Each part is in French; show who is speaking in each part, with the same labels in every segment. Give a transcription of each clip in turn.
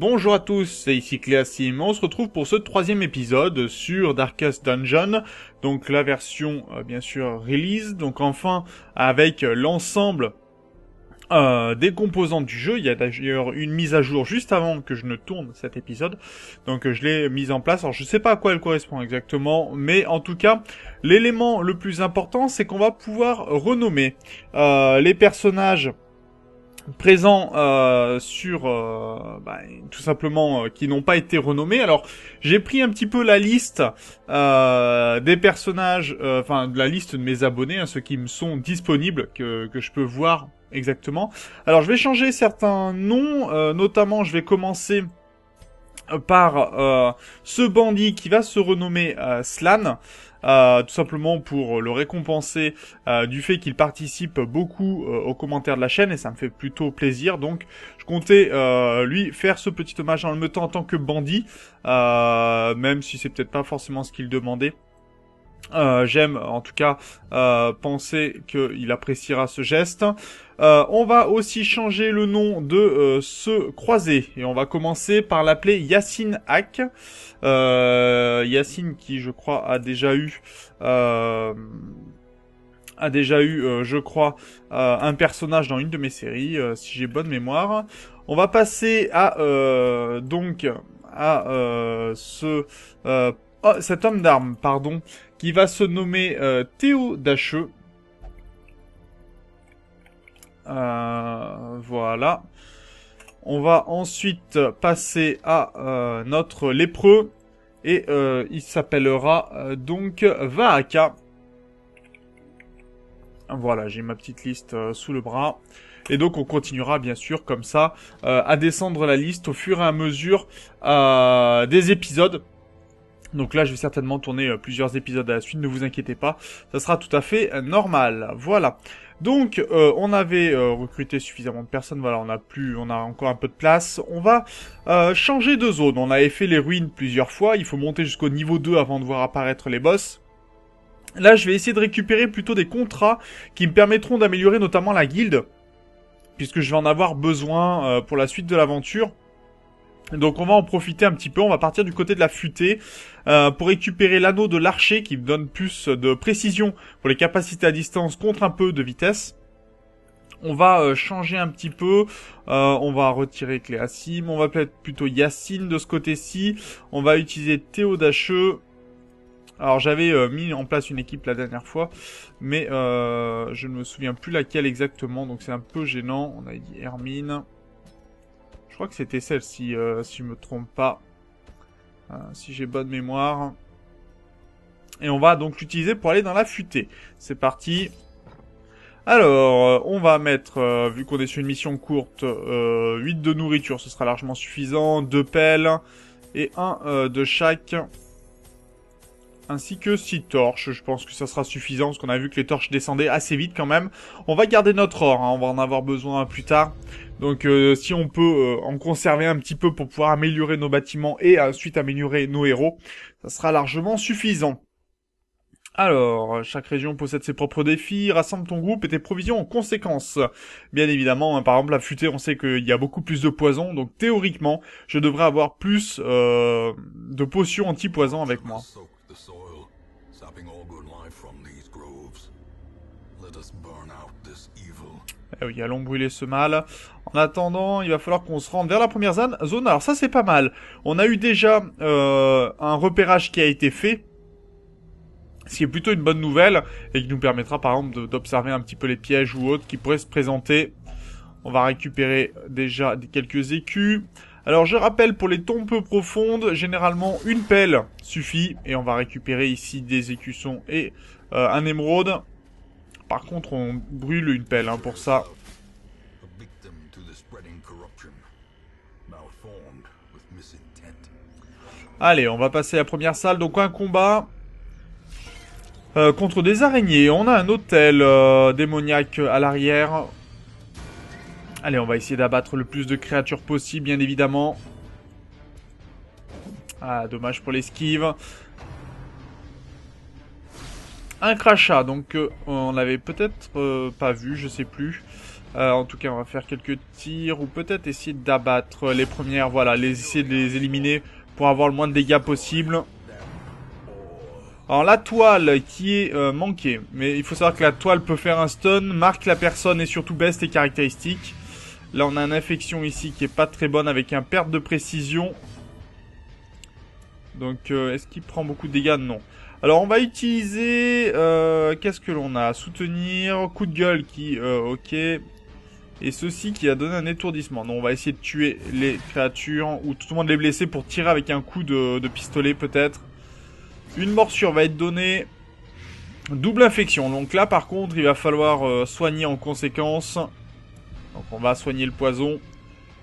Speaker 1: Bonjour à tous, c'est ici Cléasim. On se retrouve pour ce troisième épisode sur Darkest Dungeon, donc la version bien sûr release, donc enfin avec l'ensemble des composantes du jeu. Il y a d'ailleurs une mise à jour juste avant que je ne tourne cet épisode, donc je l'ai mise en place. Alors je sais pas à quoi elle correspond exactement, mais en tout cas l'élément le plus important c'est qu'on va pouvoir renommer les personnages présents sur tout simplement qui n'ont pas été renommés. Alors j'ai pris un petit peu la liste des personnages, enfin de la liste de mes abonnés, hein, ceux qui me sont disponibles, que je peux voir exactement. Alors je vais changer certains noms, notamment je vais commencer par ce bandit qui va se renommer Slan, tout simplement pour le récompenser du fait qu'il participe beaucoup aux commentaires de la chaîne, et ça me fait plutôt plaisir. Donc je comptais lui faire ce petit hommage en le mettant en tant que bandit, même si c'est peut-être pas forcément ce qu'il demandait. J'aime en tout cas penser qu'il appréciera ce geste. On va aussi changer le nom de ce croisé et on va commencer par l'appeler Yassine Hack. Yassine qui je crois a déjà eu je crois un personnage dans une de mes séries, si j'ai bonne mémoire. On va passer à cet homme d'armes, pardon, qui va se nommer Théo Dacheux. Voilà. On va ensuite passer à notre lépreux. Et il s'appellera donc Vaaka. Voilà, j'ai ma petite liste sous le bras. Et donc on continuera bien sûr comme ça à descendre la liste au fur et à mesure des épisodes. Donc là, je vais certainement tourner plusieurs épisodes à la suite, ne vous inquiétez pas, ça sera tout à fait normal. Voilà. Donc, on avait recruté suffisamment de personnes, voilà, on a encore un peu de place. On va changer de zone. On avait fait les ruines plusieurs fois, il faut monter jusqu'au niveau 2 avant de voir apparaître les boss. Là, je vais essayer de récupérer plutôt des contrats qui me permettront d'améliorer notamment la guilde, puisque je vais en avoir besoin pour la suite de l'aventure. Donc on va en profiter un petit peu, on va partir du côté de la futaie pour récupérer l'anneau de l'archer qui me donne plus de précision pour les capacités à distance contre un peu de vitesse. On va changer un petit peu, on va retirer Cléasim, on va peut-être plutôt Yassine de ce côté-ci, on va utiliser Théo Dacheux. Alors j'avais mis en place une équipe la dernière fois, mais je ne me souviens plus laquelle exactement, donc c'est un peu gênant. On a dit Hermine. Je crois que c'était celle-ci, si je me trompe pas. Si j'ai bonne mémoire. Et on va donc l'utiliser pour aller dans la futaie. C'est parti. Alors, on va mettre, vu qu'on est sur une mission courte, 8 de nourriture, ce sera largement suffisant. 2 pelles et 1 de chaque. Ainsi que 6 torches, je pense que ça sera suffisant, parce qu'on a vu que les torches descendaient assez vite quand même. On va garder notre or, hein, on va en avoir besoin plus tard. Donc si on peut en conserver un petit peu pour pouvoir améliorer nos bâtiments et ensuite améliorer nos héros, ça sera largement suffisant. Alors, chaque région possède ses propres défis, rassemble ton groupe et tes provisions en conséquence. Bien évidemment, hein, par exemple, la futaie, on sait qu'il y a beaucoup plus de poison, donc théoriquement, je devrais avoir plus de potions anti-poison avec moi. Eh oui, allons brûler ce mal. En attendant, il va falloir qu'on se rende vers la première zone. Alors ça, c'est pas mal. On a eu déjà un repérage qui a été fait, ce qui est plutôt une bonne nouvelle, et qui nous permettra par exemple d'observer un petit peu les pièges ou autres qui pourraient se présenter. On va récupérer déjà quelques écus. Alors je rappelle, pour les tombes peu profondes, généralement une pelle suffit, et on va récupérer ici des écussons et un émeraude. Par contre, on brûle une pelle hein, pour ça. Allez, on va passer à la première salle. Donc un combat contre des araignées. On a un hôtel démoniaque à l'arrière. Allez, on va essayer d'abattre le plus de créatures possible, bien évidemment. Ah, dommage pour l'esquive. Un crachat, donc on l'avait peut-être pas vu, je sais plus. En tout cas, on va faire quelques tirs ou peut-être essayer d'abattre les premières. Voilà, essayer de les éliminer pour avoir le moins de dégâts possible. Alors la toile qui est manquée, mais il faut savoir que la toile peut faire un stun, marque la personne et surtout baisse les caractéristiques. Là on a une infection ici qui est pas très bonne avec un perte de précision. Donc est-ce qu'il prend beaucoup de dégâts? Non. Alors on va utiliser, qu'est-ce que l'on a? Soutenir, coup de gueule qui, ok. Et ceci qui a donné un étourdissement. Donc on va essayer de tuer les créatures ou tout le monde les blesser pour tirer avec un coup de pistolet peut-être. Une morsure va être donnée. Double infection. Donc là, par contre, il va falloir soigner en conséquence. Donc on va soigner le poison.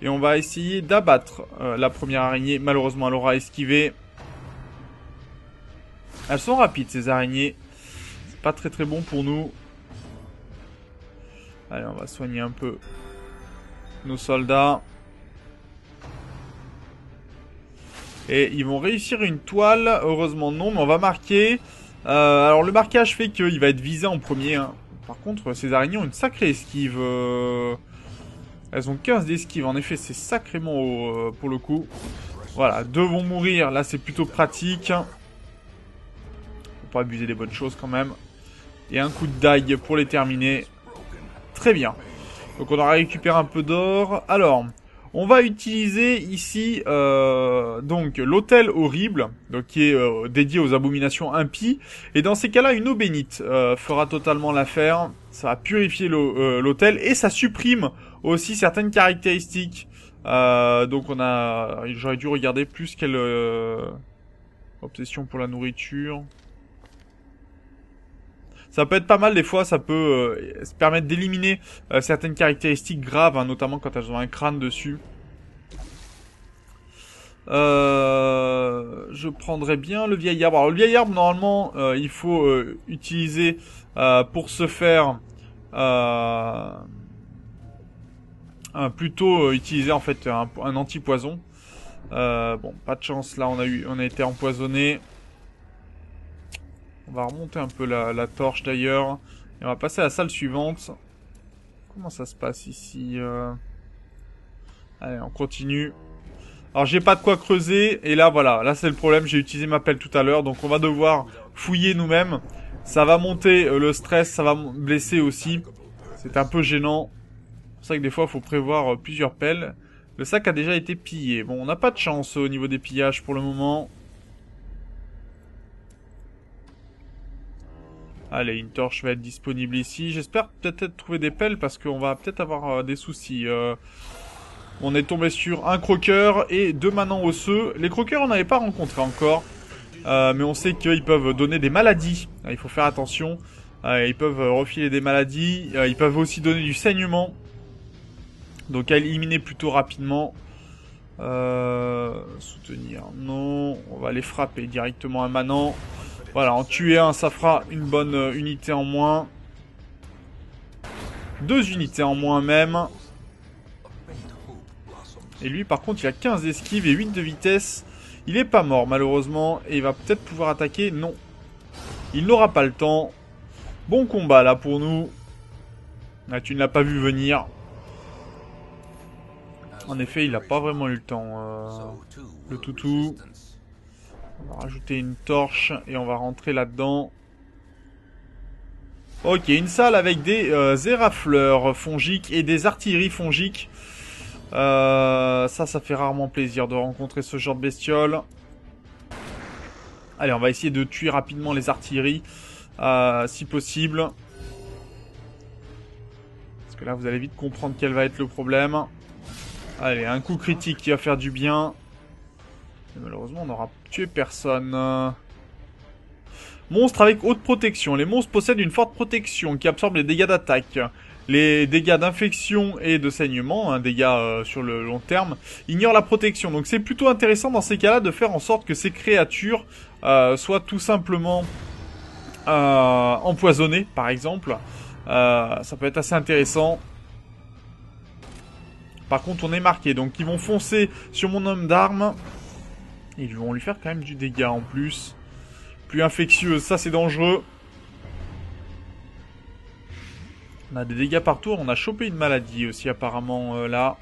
Speaker 1: Et on va essayer d'abattre la première araignée. Malheureusement, elle aura esquivé. Elles sont rapides, ces araignées. C'est pas très très bon pour nous. Allez, on va soigner un peu nos soldats. Et ils vont réussir une toile. Heureusement non, mais on va marquer. Alors le marquage fait qu'il va être visé en premier. Hein. Par contre, ces araignées ont une sacrée esquive. Elles ont 15 d'esquive. En effet, c'est sacrément haut pour le coup. Voilà, 2 vont mourir. Là, c'est plutôt pratique. Faut pas abuser des bonnes choses quand même. Et un coup de dague pour les terminer. Très bien. Donc on aura récupéré un peu d'or. Alors... on va utiliser ici donc l'autel horrible, donc qui est dédié aux abominations impies. Et dans ces cas-là, une eau bénite fera totalement l'affaire. Ça va purifier l'autel et ça supprime aussi certaines caractéristiques. Donc j'aurais dû regarder plus quelle obsession pour la nourriture. Ça peut être pas mal des fois, ça peut se permettre d'éliminer certaines caractéristiques graves, hein, notamment quand elles ont un crâne dessus. Je prendrais bien le vieil arbre. Alors le vieil arbre, normalement, il faut utiliser pour se faire... plutôt utiliser en fait un anti-poison. Bon, pas de chance, là on a été empoisonné. On va remonter un peu la torche d'ailleurs. Et on va passer à la salle suivante. Comment ça se passe ici Allez, on continue. Alors j'ai pas de quoi creuser. Et là voilà, là c'est le problème. J'ai utilisé ma pelle tout à l'heure. Donc on va devoir fouiller nous-mêmes. Ça va monter le stress, ça va blesser aussi. C'est un peu gênant. C'est pour ça que des fois il faut prévoir plusieurs pelles. Le sac a déjà été pillé. Bon, on n'a pas de chance au niveau des pillages pour le moment. Allez, une torche va être disponible ici. J'espère peut-être trouver des pelles parce qu'on va peut-être avoir des soucis. On est tombé sur un croqueur et 2 manants osseux. Les croqueurs, on n'avait pas rencontré encore. Mais on sait qu'ils peuvent donner des maladies. Il faut faire attention. Ils peuvent refiler des maladies. Ils peuvent aussi donner du saignement. Donc à éliminer plutôt rapidement. Soutenir, non. On va les frapper directement un manant. Voilà, en tuer un, ça fera une bonne unité en moins. 2 unités en moins même. Et lui, par contre, il a 15 d'esquive et 8 de vitesse. Il est pas mort, malheureusement. Et il va peut-être pouvoir attaquer. Non. Il n'aura pas le temps. Bon combat, là, pour nous. Ah, tu ne l'as pas vu venir. En effet, il n'a pas vraiment eu le temps. Le toutou. On va rajouter une torche et on va rentrer là-dedans. Ok, une salle avec des érafleurs fongiques et des artilleries fongiques. Ça fait rarement plaisir de rencontrer ce genre de bestioles. Allez, on va essayer de tuer rapidement les artilleries, si possible. Parce que là, vous allez vite comprendre quel va être le problème. Allez, un coup critique qui va faire du bien. Et malheureusement, on n'aura tué personne. Monstre avec haute protection. Les monstres possèdent une forte protection qui absorbe les dégâts d'attaque, les dégâts d'infection et de saignement, dégâts sur le long terme. Ignore la protection. Donc c'est plutôt intéressant dans ces cas-là de faire en sorte que ces créatures soient tout simplement empoisonnées, par exemple. Ça peut être assez intéressant. Par contre, on est marqué. Donc ils vont foncer sur mon homme d'armes. Ils vont lui faire quand même du dégât en plus. Plus infectieuse, ça c'est dangereux. On a des dégâts partout. On a chopé une maladie aussi apparemment là.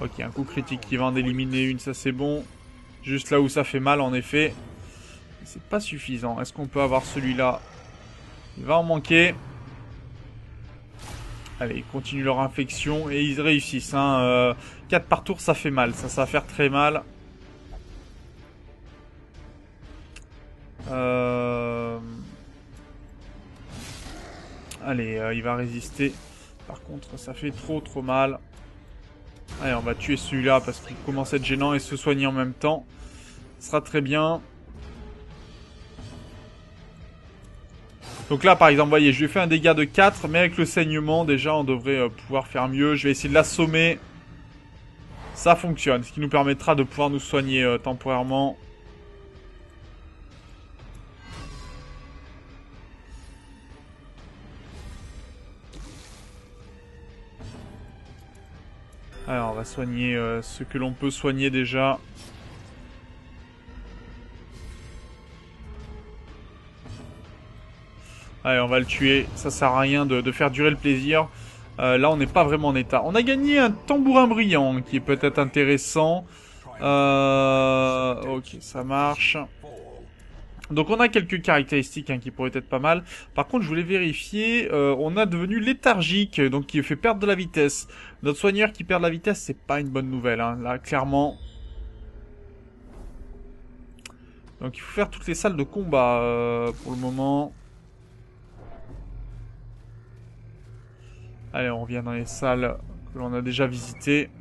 Speaker 1: Ok, un coup critique qui va en éliminer une, ça c'est bon. Juste là où ça fait mal en effet. C'est pas suffisant. Est-ce qu'on peut avoir celui-là? Il va en manquer. Allez, ils continuent leur infection et ils réussissent. Hein. 4 par tour, ça fait mal. Ça va faire très mal. Allez, il va résister. Par contre, ça fait trop mal. Allez, on va tuer celui-là parce qu'il commence à être gênant et se soigner en même temps. Ce sera très bien. Donc là, par exemple, vous voyez, je lui ai fait un dégât de 4, mais avec le saignement, déjà, on devrait pouvoir faire mieux. Je vais essayer de l'assommer. Ça fonctionne, ce qui nous permettra de pouvoir nous soigner temporairement. Alors, on va soigner ce que l'on peut soigner déjà. Allez, on va le tuer. Ça sert à rien de faire durer le plaisir. Là, on n'est pas vraiment en état. On a gagné un tambourin brillant, qui est peut-être intéressant. Ok, ça marche. Donc, on a quelques caractéristiques qui pourraient être pas mal. Par contre, je voulais vérifier. On a devenu léthargique, donc qui fait perdre de la vitesse. Notre soigneur qui perd de la vitesse, c'est pas une bonne nouvelle. Hein. Là, clairement. Donc, il faut faire toutes les salles de combat pour le moment. Allez, on revient dans les salles que l'on a déjà visitées.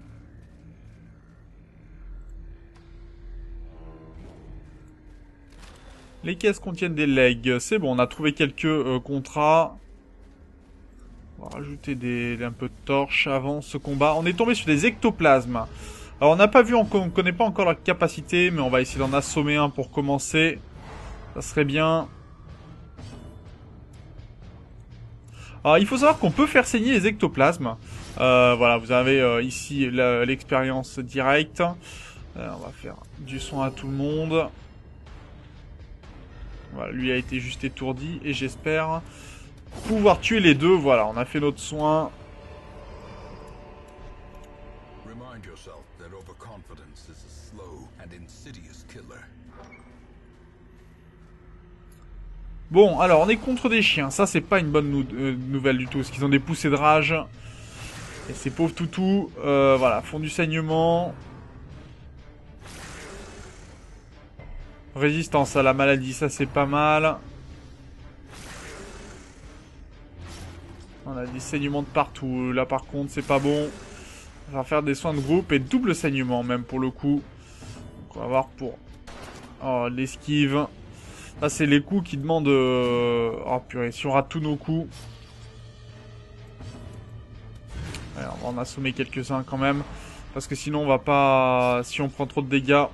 Speaker 1: Les caisses contiennent des legs. C'est bon, on a trouvé quelques contrats. On va rajouter un peu de torches avant ce combat. On est tombé sur des ectoplasmes. Alors, on n'a pas vu, on ne connaît pas encore leur capacité, mais on va essayer d'en assommer un pour commencer. Ça serait bien. Alors, il faut savoir qu'on peut faire saigner les ectoplasmes. Voilà, vous avez ici l'expérience directe. On va faire du soin à tout le monde. Voilà, lui a été juste étourdi et j'espère pouvoir tuer les deux. Voilà, on a fait notre soin. Bon, alors on est contre des chiens. Ça, c'est pas une bonne nouvelle du tout. Parce qu'ils ont des poussées de rage. Et ces pauvres toutous, voilà, font du saignement. Résistance à la maladie, ça c'est pas mal. On a des saignements de partout. Là par contre, c'est pas bon. On va faire des soins de groupe et double saignement même pour le coup. Donc on va voir pour l'esquive. Là c'est les coups qui demandent... Oh purée, si on rate tous nos coups. Allez, on va en assommer quelques-uns quand même. Parce que sinon on va pas... Si on prend trop de dégâts...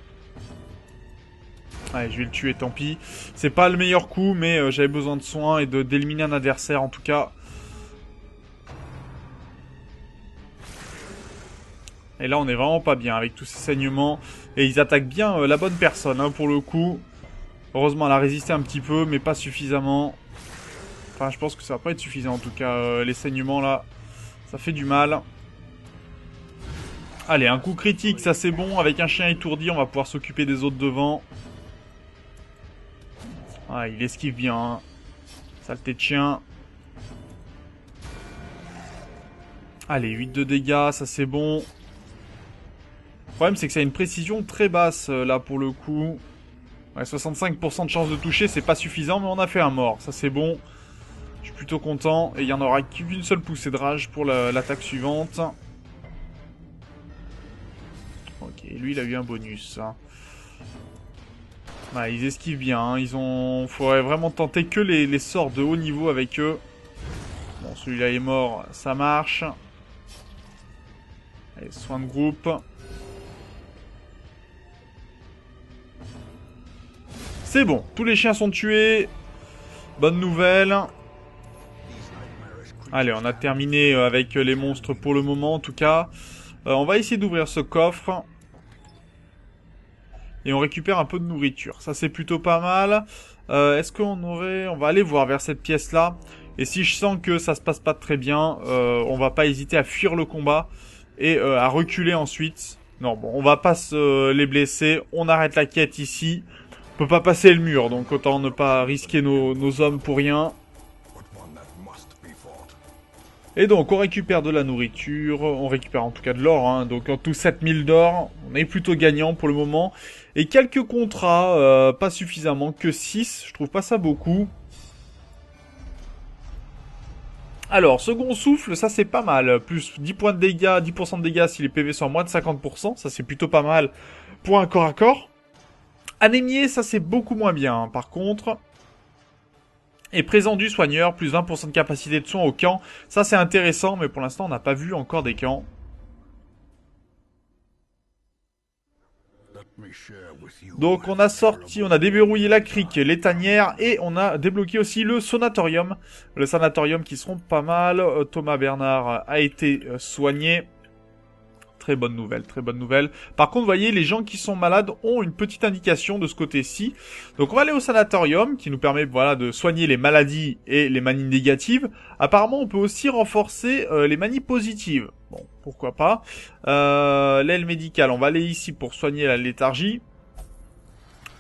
Speaker 1: Allez, je vais le tuer, tant pis. C'est pas le meilleur coup, mais j'avais besoin de soins et d'éliminer un adversaire, en tout cas. Et là, on est vraiment pas bien avec tous ces saignements. Et ils attaquent bien la bonne personne, hein, pour le coup. Heureusement, elle a résisté un petit peu, mais pas suffisamment. Enfin, je pense que ça va pas être suffisant, en tout cas. Les saignements, là, ça fait du mal. Allez, un coup critique, ça c'est bon. Avec un chien étourdi, on va pouvoir s'occuper des autres devant. Ah, il esquive bien. Hein. Saleté de chien. Allez, 8 de dégâts, ça c'est bon. Le problème, c'est que ça a une précision très basse, là, pour le coup. Ouais, 65% de chance de toucher, c'est pas suffisant, mais on a fait un mort. Ça c'est bon. Je suis plutôt content. Et il y en aura qu'une seule poussée de rage pour l'attaque suivante. Ok, lui, il a eu un bonus. Hein. Ouais, ils esquivent bien, hein. Faudrait vraiment tenter que les sorts de haut niveau avec eux. Bon, celui-là est mort, ça marche. Allez, soin de groupe. C'est bon, tous les chiens sont tués. Bonne nouvelle. Allez, on a terminé avec les monstres pour le moment, en tout cas. On va essayer d'ouvrir ce coffre. Et on récupère un peu de nourriture. Ça, c'est plutôt pas mal. Est-ce qu'on aurait... On va aller voir vers cette pièce-là. Et si je sens que ça se passe pas très bien, on va pas hésiter à fuir le combat et à reculer ensuite. Non, bon, on va pas les blesser, on arrête la quête ici. On peut pas passer le mur, donc autant ne pas risquer nos hommes pour rien. Et donc, on récupère de la nourriture, on récupère en tout cas de l'or, hein, donc en tout 7000 d'or, on est plutôt gagnant pour le moment. Et quelques contrats, pas suffisamment, que 6, je trouve pas ça beaucoup. Alors, second souffle, ça c'est pas mal, plus 10 points de dégâts, 10% de dégâts si les PV sont à moins de 50%, ça c'est plutôt pas mal pour un corps à corps. Anémié, ça c'est beaucoup moins bien, hein, par contre... Et présent du soigneur, plus 20% de capacité de soin au camp. Ça, c'est intéressant, mais pour l'instant, on n'a pas vu encore des camps. Donc, on a déverrouillé la crique, les tanières, et on a débloqué aussi le sanatorium. Le sanatorium qui seront pas mal. Thomas Bernard a été soigné. Très bonne nouvelle, très bonne nouvelle. Par contre, vous voyez, les gens qui sont malades ont une petite indication de ce côté-ci. Donc, on va aller au sanatorium, qui nous permet, voilà, de soigner les maladies et les manies négatives. Apparemment, on peut aussi renforcer les manies positives. Bon, pourquoi pas. L'aile médicale, on va aller ici pour soigner la léthargie.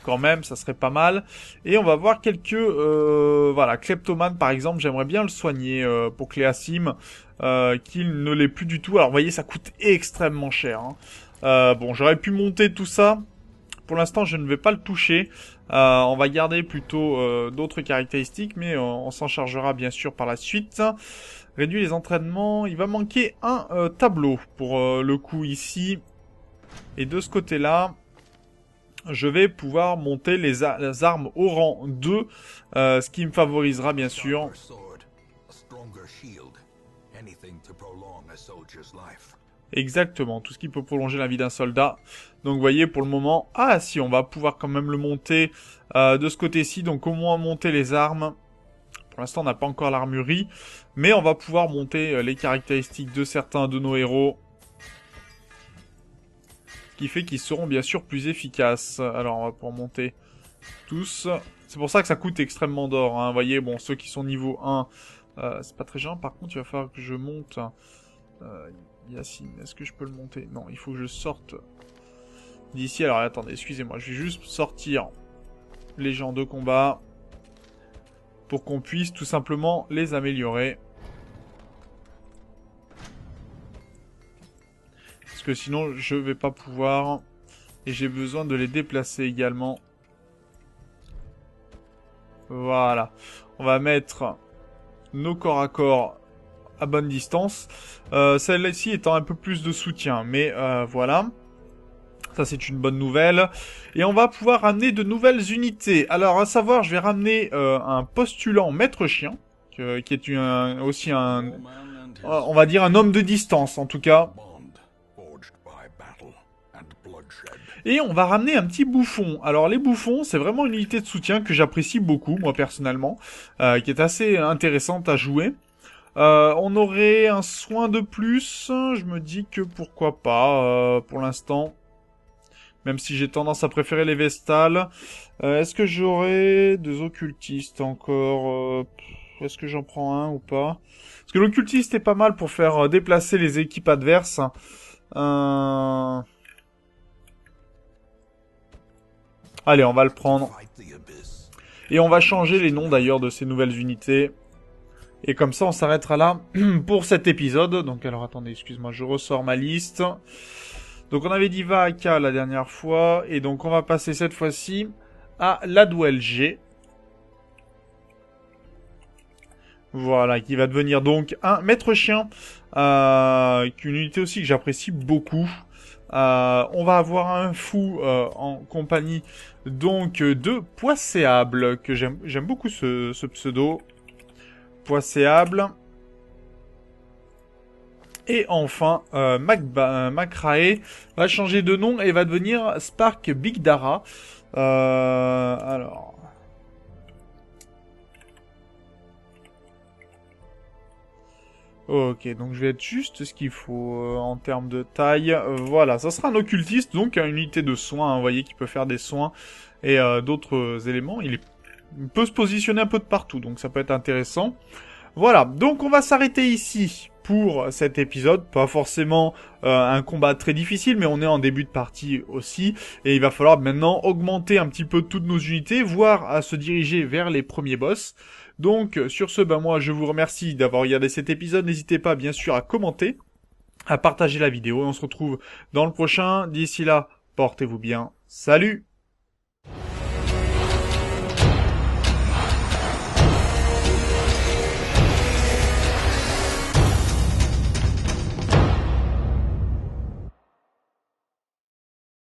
Speaker 1: Quand même, ça serait pas mal. Et on va voir quelques... voilà, kleptomane, par exemple, j'aimerais bien le soigner pour Cléasim. Qu'il ne l'est plus du tout. Alors, vous voyez, ça coûte extrêmement cher. Hein. Bon, j'aurais pu monter tout ça. Pour l'instant, je ne vais pas le toucher. On va garder plutôt d'autres caractéristiques, mais on s'en chargera bien sûr par la suite. Réduit les entraînements. Il va manquer un tableau pour le coup ici. Et de ce côté-là, je vais pouvoir monter les armes au rang 2, ce qui me favorisera bien sûr. Exactement, tout ce qui peut prolonger la vie d'un soldat. Donc vous voyez pour le moment, ah si, on va pouvoir quand même le monter de ce côté-ci, donc au moins monter les armes. Pour l'instant on n'a pas encore l'armurerie, mais on va pouvoir monter les caractéristiques de certains de nos héros. Ce qui fait qu'ils seront bien sûr plus efficaces. Alors on va pouvoir monter tous. C'est pour ça que ça coûte extrêmement d'or, hein. Vous voyez, bon, ceux qui sont niveau 1, c'est pas très gênant. Par contre, il va falloir que je monte... Yacine, est-ce que je peux le monter? Non, il faut que je sorte d'ici. Alors, attendez, excusez-moi. Je vais juste sortir les gens de combat pour qu'on puisse tout simplement les améliorer. Parce que sinon, je vais pas pouvoir. Et j'ai besoin de les déplacer également. Voilà. On va mettre nos corps à corps à bonne distance. Celle-ci étant un peu plus de soutien. Mais voilà. Ça, c'est une bonne nouvelle. Et on va pouvoir ramener de nouvelles unités. Alors, à savoir, je vais ramener un postulant maître chien. Qui est aussi un... on va dire un homme de distance, en tout cas. Et on va ramener un petit bouffon. Alors, les bouffons, c'est vraiment une unité de soutien que j'apprécie beaucoup, moi, personnellement. Qui est assez intéressante à jouer. On aurait un soin de plus. Je me dis que pourquoi pas, pour l'instant. Même si j'ai tendance à préférer les vestales. Est-ce que j'aurais des occultistes encore est-ce que j'en prends un ou pas? Parce que l'occultiste est pas mal pour faire déplacer les équipes adverses. Allez, on va le prendre. Et on va changer les noms d'ailleurs de ces nouvelles unités. Et comme ça, on s'arrêtera là pour cet épisode. Donc, alors, attendez, excuse-moi, je ressors ma liste. Donc, on avait dit Vaaka la dernière fois. Et donc, on va passer cette fois-ci à Ladwell G. Voilà, qui va devenir donc un maître chien. Une unité aussi que j'apprécie beaucoup. On va avoir un fou en compagnie donc de Poisséable, que j'aime beaucoup ce pseudo. Poisséable. Et enfin, Macrae va changer de nom et va devenir Spark Big Dara. Alors... Ok, donc je vais être juste ce qu'il faut en termes de taille. Voilà, ça sera un occultiste, donc une unité de soins, hein, vous voyez, qui peut faire des soins et d'autres éléments. Il peut se positionner un peu de partout, donc ça peut être intéressant. Voilà, donc on va s'arrêter ici pour cet épisode. Pas forcément un combat très difficile, mais on est en début de partie aussi. Et il va falloir maintenant augmenter un petit peu toutes nos unités, voire à se diriger vers les premiers boss. Donc sur ce, moi je vous remercie d'avoir regardé cet épisode. N'hésitez pas bien sûr à commenter, à partager la vidéo. Et on se retrouve dans le prochain. D'ici là, portez-vous bien. Salut!